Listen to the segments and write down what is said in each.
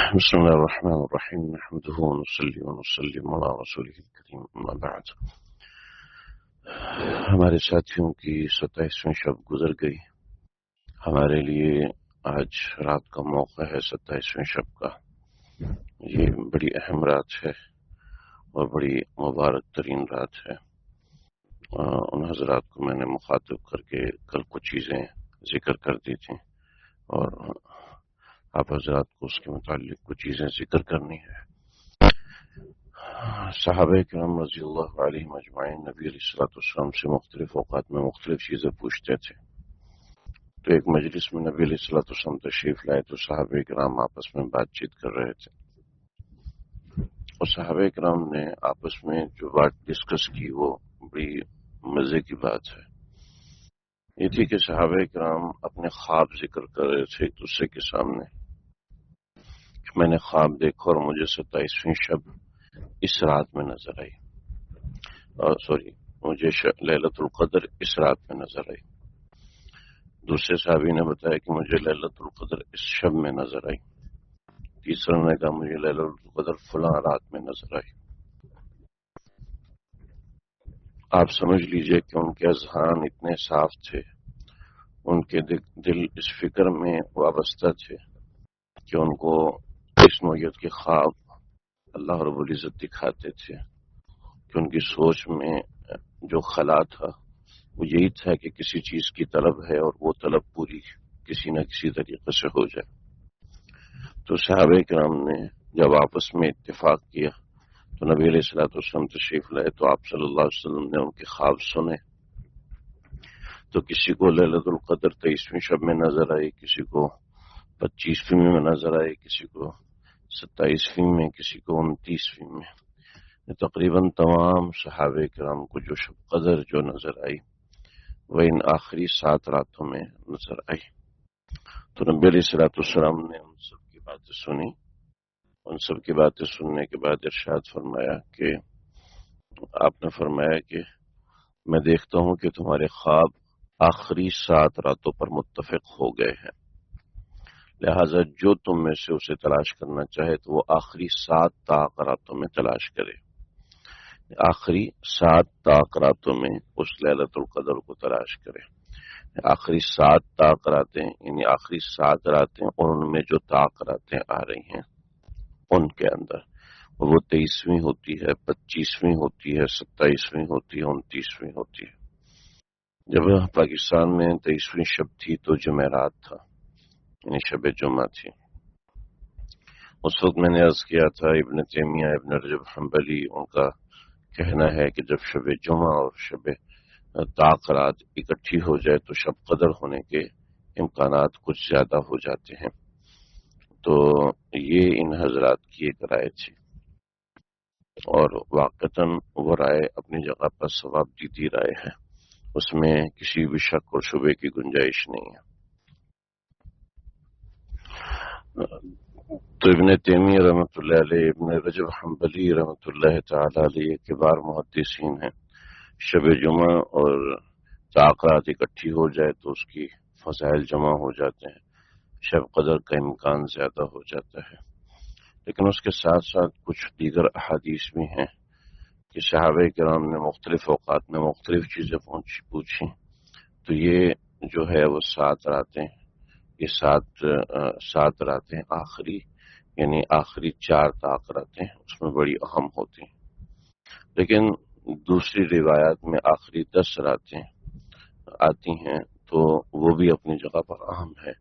بسم الله الرحمن الرحيم نحمده ونصلي ونسلم على رسوله الكريم اما بعد. ہمارے ساتھیوں کی 27ویں شب گزر گئی. ہمارے لیے آج رات کا موقع ہے 27ویں شب کا. یہ بڑی اہم رات ہے اور بڑی مبارک ترین رات ہے. ان حضرات کو میں نے مخاطب کر کے کل کچھ چیزیں ذکر کر دی تھیں اور آپ حضرات کو اس کے متعلق کچھ چیزیں ذکر کرنی ہے. صحابہ کرام رضی اللہ علیہم اجمعین نبی علیہ الصلوۃ والسلام سے مختلف اوقات میں مختلف چیزیں پوچھتے تھے. تو ایک مجلس میں نبی علیہ الصلوۃ والسلام تشریف لائے تو صحابہ کرام آپس میں بات چیت کر رہے تھے اور صحابہ کرام نے آپس میں جو بات ڈسکس کی وہ بڑی مزے کی بات ہے. یہ تھی کہ صحابہ کرام اپنے خواب ذکر کر رہے تھے ایک دوسرے کے سامنے. میں نے خواب دیکھا اور مجھے 27ویں شب اس رات میں نظر آئی. مجھے لیلۃ القدر اس رات میں نظر آئی. دوسرے صحابی نے بتایا کہ مجھے لیلۃ القدر اس شب میں نظر آئی. تیسرے نے کہا مجھے لیلۃ القدر فلاں رات میں نظر آئی. آپ سمجھ لیجئے کہ ان کے اذہان اتنے صاف تھے, ان کے دل اس فکر میں وابستہ تھے کہ ان کو اس نوعیت کے خواب اللہ رب العزت دکھاتے تھے کہ ان کی سوچ میں جو خلا تھا وہ یہی تھا کہ کسی چیز کی طلب ہے اور وہ طلب پوری کسی نہ کسی طریقے سے ہو جائے. تو صحابہ کرام نے جب آپس میں اتفاق کیا تو نبی علیہ الصلوۃ والسلام تشریف لائے تو آپ صلی اللہ علیہ وسلم نے ان کے خواب سنے. تو کسی کو لیلۃ القدر 23ویں شب میں نظر آئی, کسی کو 25ویں میں نظر آئی, کسی کو 27ویں میں, کسی کو 29ویں میں. تقریباً تمام صحابہ کرام کو جو شب قدر جو نظر آئی وہ ان آخری 7 راتوں میں نظر آئی. تو نبی علیہ الصلوۃ والسلام نے ان سب کی باتیں سنی. ان سب کی باتیں سننے کے بعد ارشاد فرمایا کہ آپ نے فرمایا کہ میں دیکھتا ہوں کہ تمہارے خواب آخری 7 راتوں پر متفق ہو گئے ہیں, لہذا جو تم میں سے اسے تلاش کرنا چاہے تو وہ آخری 7 راتوں میں تلاش کرے. آخری 7 راتوں میں اس لیلۃ القدر کو تلاش کرے. آخری 7 راتیں یعنی آخری 7 راتیں اور ان میں جو راتیں آ رہی ہیں ان کے اندر وہ 23ویں ہوتی ہے, 25ویں ہوتی ہے, 27ویں ہوتی ہے, 29ویں ہوتی ہے. جب پاکستان میں 23ویں شب تھی تو جمعرات تھا, یعنی شب جمعہ تھی. اس وقت میں نے عرض کیا تھا ابن تیمیہ ابن رجب حنبلی ان کا کہنا ہے کہ جب شب جمعہ اور شب رات اکٹھی ہو جائے تو شب قدر ہونے کے امکانات کچھ زیادہ ہو جاتے ہیں. تو یہ ان حضرات کی ایک رائے تھی اور واقعتاً وہ رائے اپنی جگہ پر ثواب دیدی رائے ہے, اس میں کسی بھی شک اور شبے کی گنجائش نہیں ہے. تو ابن تیمیہ رحمۃ اللہ علیہ, ابن رجب حنبلی رحمۃ اللہ تعالی علیہ کبار محدثین ہیں. شب جمعہ اور رات اکٹھی ہو جائے تو اس کی فضائل جمع ہو جاتے ہیں, شب قدر کا امکان زیادہ ہو جاتا ہے. لیکن اس کے ساتھ ساتھ کچھ دیگر احادیث بھی ہیں کہ صحابہ کرام نے مختلف اوقات میں مختلف چیزیں پوچھی. تو یہ جو ہے وہ 7 راتیں, یہ 7 راتیں آخری یعنی آخری 4 راتیں اس میں بڑی اہم ہوتی ہیں. لیکن دوسری روایات میں آخری 10 راتیں آتی ہیں تو وہ بھی اپنی جگہ پر اہم ہے.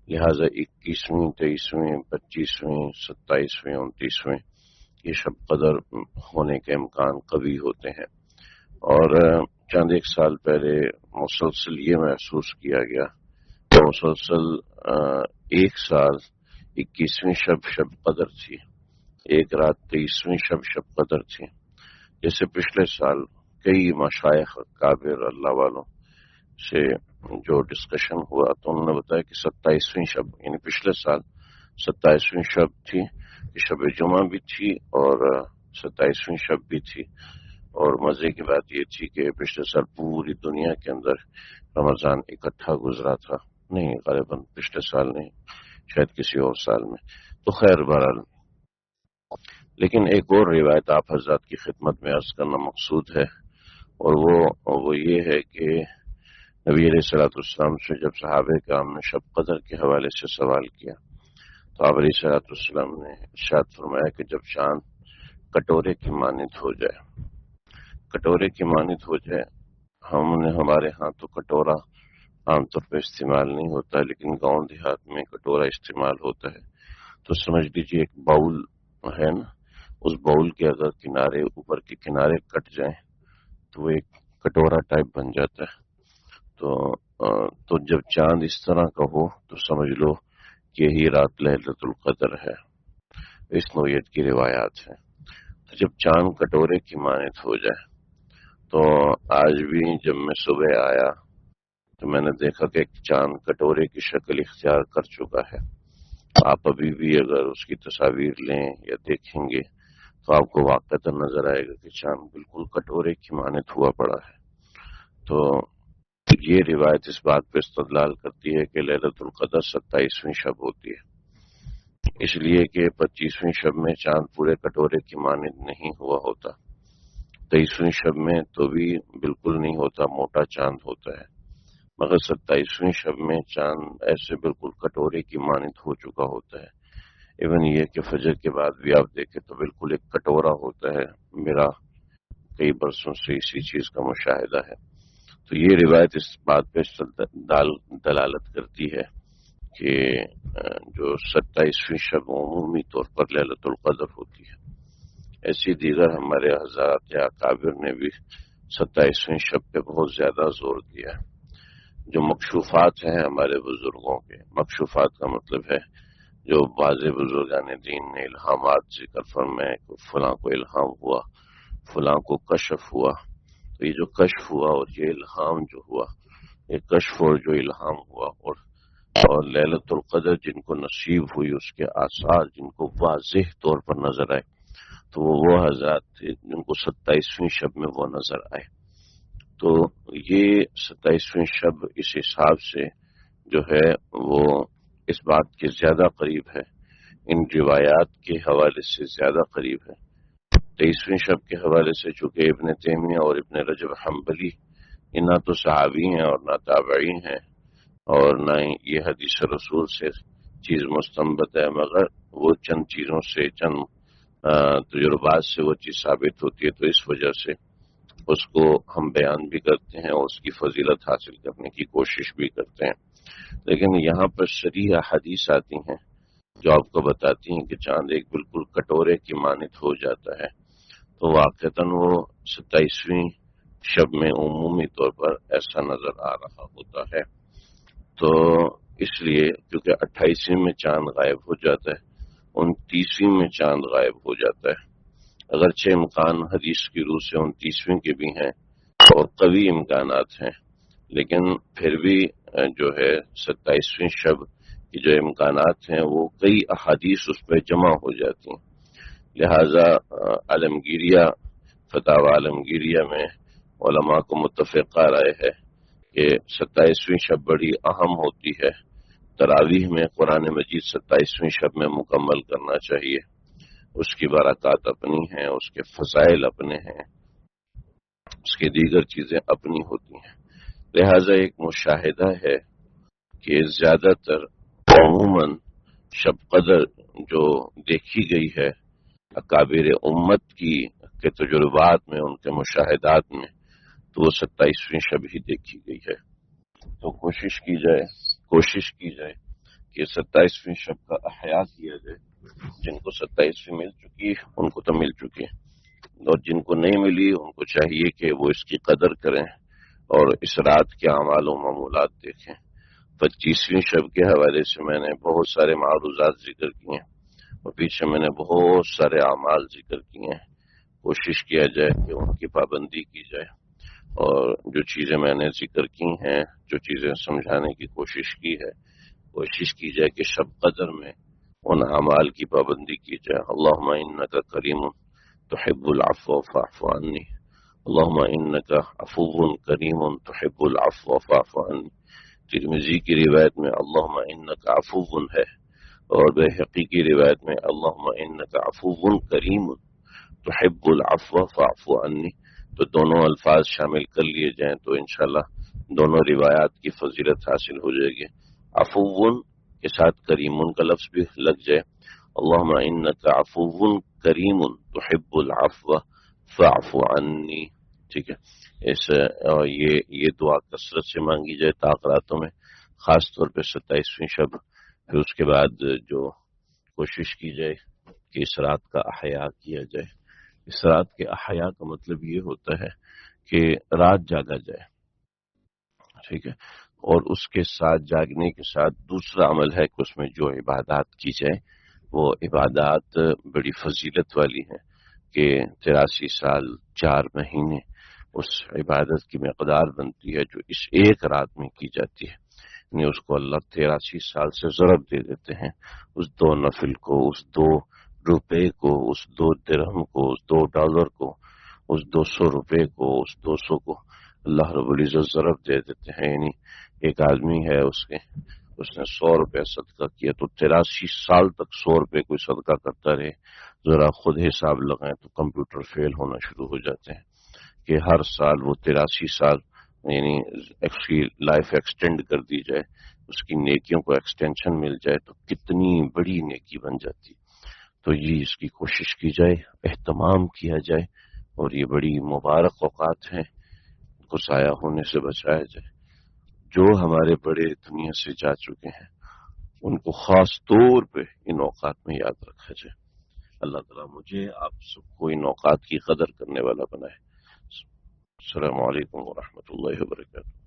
لہذا 21ویں, 23ویں, 25ویں, 27ویں, 29ویں یہ شب قدر ہونے کے امکان قوی ہوتے ہیں. اور چند ایک سال پہلے مسلسل یہ محسوس کیا گیا کہ مسلسل 1 سال 21ویں شب قدر تھی, ایک رات 23ویں شب قدر تھی. جیسے پچھلے سال کئی مشائخ کابر اللہ والوں سے جو ڈسکشن ہوا تو انہوں نے بتایا کہ 27ویں شب یعنی پچھلے سال 27ویں شب تھی, شب جمعہ بھی تھی اور 27ویں شب بھی تھی. اور مزے کی بات یہ تھی کہ پچھلے سال پوری دنیا کے اندر رمضان اکٹھا گزرا تھا, نہیں غالباً پچھلے سال نہیں, شاید کسی اور سال میں. تو خیر بہرحال، لیکن ایک اور روایت آپ حضرات کی خدمت میں عرض کرنا مقصود ہے، اور وہ یہ ہے کہ نبی علیہ الصلوۃ والسلام سے جب صحابہ کرام نے شب قدر کے حوالے سے سوال کیا تو آپ علیہ الصلوۃ والسلام نے ارشاد فرمایا کہ جب چاند کٹورے کی مانند ہو جائے، کٹورے کی مانند ہو جائے، ہمارے ہاں تو کٹورا عام طور پہ استعمال نہیں ہوتا، لیکن گاؤں دیہات میں کٹورا استعمال ہوتا ہے، تو سمجھ لیجیے ایک باؤل ہے نا، اس باؤل کے اگر کنارے، اوپر کے کنارے کٹ جائیں تو وہ ایک کٹورا ٹائپ بن جاتا ہے۔ تو جب چاند اس طرح کا ہو تو سمجھ لو کہ یہی رات ليلۃ القدر ہے، اس نوعیت کی روایات ہیں۔ تو جب چاند کٹورے کی مانند ہو جائے، تو آج بھی جب میں صبح آیا تو میں نے دیکھا کہ ایک چاند کٹورے کی شکل اختیار کر چکا ہے۔ آپ ابھی بھی اگر اس کی تصاویر لیں یا دیکھیں گے تو آپ کو واقعتاً نظر آئے گا کہ چاند بالکل کٹورے کی مانند ہوا پڑا ہے۔ تو یہ روایت اس بات پہ استدلال کرتی ہے کہ ليلۃ القدر 27ویں شب ہوتی ہے، اس لیے کہ 25ویں شب میں چاند پورے کٹورے کی مانند نہیں ہوا ہوتا، 23ویں شب میں تو بھی بالکل نہیں ہوتا، موٹا چاند ہوتا ہے، مگر 27ویں شب میں چاند ایسے بالکل کٹورے کی مانند ہو چکا ہوتا ہے۔ ایون یہ کہ فجر کے بعد بھی آپ دیکھیں تو بالکل ایک کٹورا ہوتا ہے۔ میرا کئی برسوں سے اسی چیز کا مشاہدہ ہے۔ تو یہ روایت اس بات پہ دلالت کرتی ہے کہ جو 27ویں شب عمومی طور پر ليلۃ القدر ہوتی ہے۔ ایسی دیگر ہمارے حضرات یا اکابر نے بھی 27ویں شب پہ بہت زیادہ زور دیا ہے۔ جو مکشوفات ہیں ہمارے بزرگوں کے، مکشوفات کا مطلب ہے جو بعض بزرگان دین نے الہامات ذکر فرمائے، فلاں کو الہام ہوا، فلاں کو کشف ہوا، تو یہ جو کشف ہوا اور یہ الہام جو ہوا، یہ کشف اور جو الہام ہوا، اور ليلۃ القدر جن کو نصیب ہوئی، اس کے آثار جن کو واضح طور پر نظر آئے، تو وہ حضرات تھے جن کو 27ویں شب میں وہ نظر آئے۔ تو یہ 27ویں شب اس حساب سے جو ہے وہ اس بات کے زیادہ قریب ہے، ان روایات کے حوالے سے زیادہ قریب ہے۔ 23ویں شب کے حوالے سے چونکہ ابن تیمیہ اور ابن رجب حنبلی نہ تو صحابی ہیں اور نہ تابعی ہیں، اور نہ ہی یہ حدیث رسول سے چیز مستنبط ہے، مگر وہ چند چیزوں سے، چند تجربات سے وہ چیز ثابت ہوتی ہے، تو اس وجہ سے اس کو ہم بیان بھی کرتے ہیں اور اس کی فضیلت حاصل کرنے کی کوشش بھی کرتے ہیں۔ لیکن یہاں پر صریح حدیث آتی ہیں جو آپ کو بتاتی ہیں کہ چاند ایک بالکل کٹورے کی مانند ہو جاتا ہے، تو واقعتاً وہ 27ویں شب میں عمومی طور پر ایسا نظر آ رہا ہوتا ہے۔ تو اس لیے کیونکہ 28ویں میں چاند غائب ہو جاتا ہے، 29ویں میں چاند غائب ہو جاتا ہے، اگرچہ امکان حدیث کی روح سے 29ویں کے بھی ہیں اور قوی امکانات ہیں، لیکن پھر بھی جو ہے 27ویں شب کی جو امکانات ہیں وہ کئی احادیث اس پہ جمع ہو جاتی ہیں، لہذا عالمگیریہ، فتاوی عالمگیریہ میں علماء کو متفقہ رائے ہے کہ 27ویں شب بڑی اہم ہوتی ہے، تراویح میں قرآن مجید 27ویں شب میں مکمل کرنا چاہیے، اس کی برکات اپنی ہیں، اس کے فضائل اپنے ہیں، اس کی دیگر چیزیں اپنی ہوتی ہیں، لہذا ایک مشاہدہ ہے کہ زیادہ تر عموماً شب قدر جو دیکھی گئی ہے اکابر امت کے تجربات میں، ان کے مشاہدات میں، تو وہ 27ویں شب ہی دیکھی گئی ہے۔ تو کوشش کی جائے کہ 27ویں شب کا احیاء کیا جائے، جن کو 27ویں مل چکی ہے ان کو تو مل چکی ہے، اور جن کو نہیں ملی ان کو چاہیے کہ وہ اس کی قدر کریں اور اس رات کے اعمال و معمولات دیکھیں۔ 25ویں شب کے حوالے سے میں نے بہت سارے معروضات ذکر کیے ہیں اور پیچھے میں نے بہت سارے اعمال ذکر کیے ہیں، کوشش کیا جائے کہ ان کی پابندی کی جائے، اور جو چیزیں میں نے ذکر کی ہیں، جو چیزیں سمجھانے کی کوشش کی ہے، کوشش کی جائے کہ شب قدر میں ان اعمال کی پابندی کی جائے۔ اللہم انک کریم تحب العفو فاعف عنی، اللہم انک عفو کریم تحب العفو فاعف عنی۔ ترمذی کی روایت میں اللہم انک عفو ہے، اور بیہقی کی روایت میں اللہم انک عفو کریم تحب العفو فاعف عنی، تو دونوں الفاظ شامل کر لیے جائیں تو انشاءاللہ دونوں روایات کی فضیلت حاصل ہو جائے گی۔ عفو کے ساتھ کریم کا لفظ بھی لگ جائے، اللہم انک عفو کریم تحب العفو فاعف عنی، ٹھیک ہے۔ یہ دعا کثرت سے مانگی جائے تاخراتوں میں، خاص طور پہ 27ویں شب۔ پھر اس کے بعد جو کوشش کی جائے کہ اس رات کا احیاء کیا جائے۔ اس رات کے احیاء کا مطلب یہ ہوتا ہے کہ رات جاگا جائے، ٹھیک ہے۔ اور اس کے ساتھ جاگنے کے ساتھ دوسرا عمل ہے کہ اس میں جو عبادات کی جائے وہ عبادات بڑی فضیلت والی ہیں کہ 83 سال 4 مہینے اس عبادت کی مقدار بنتی ہے جو اس ایک رات میں کی جاتی ہے، یعنی اس کو اللہ 83 سال سے ضرب دے دیتے ہیں، اس 2 نفل کو، اس 2 روپے کو، اس 2 درہم کو، اس 2 ڈالر کو، اس 200 روپے کو، اس 200 کو اللہ رب العزت ضرب دے دیتے ہیں۔ یعنی ایک آدمی ہے، اس نے 100 روپے صدقہ کیا تو 83 سال تک 100 روپے کوئی صدقہ کرتا رہے، ذرا خود حساب لگائیں تو کمپیوٹر فیل ہونا شروع ہو جاتے ہیں کہ ہر سال وہ 83 سال یعنی اس کی لائف ایکسٹینڈ کر دی جائے، اس کی نیکیوں کو ایکسٹینشن مل جائے تو کتنی بڑی نیکی بن جاتی۔ تو یہ اس کی کوشش کی جائے، اہتمام کیا جائے، اور یہ بڑی مبارک اوقات ہیں، ان کو ضائع ہونے سے بچایا جائے۔ جو ہمارے بڑے دنیا سے جا چکے ہیں ان کو خاص طور پہ ان اوقات میں یاد رکھا جائے۔ اللہ تعالیٰ مجھے آپ سب کو ان اوقات کی قدر کرنے والا بنائے۔ السلام علیکم ورحمۃ اللہ وبرکاتہ۔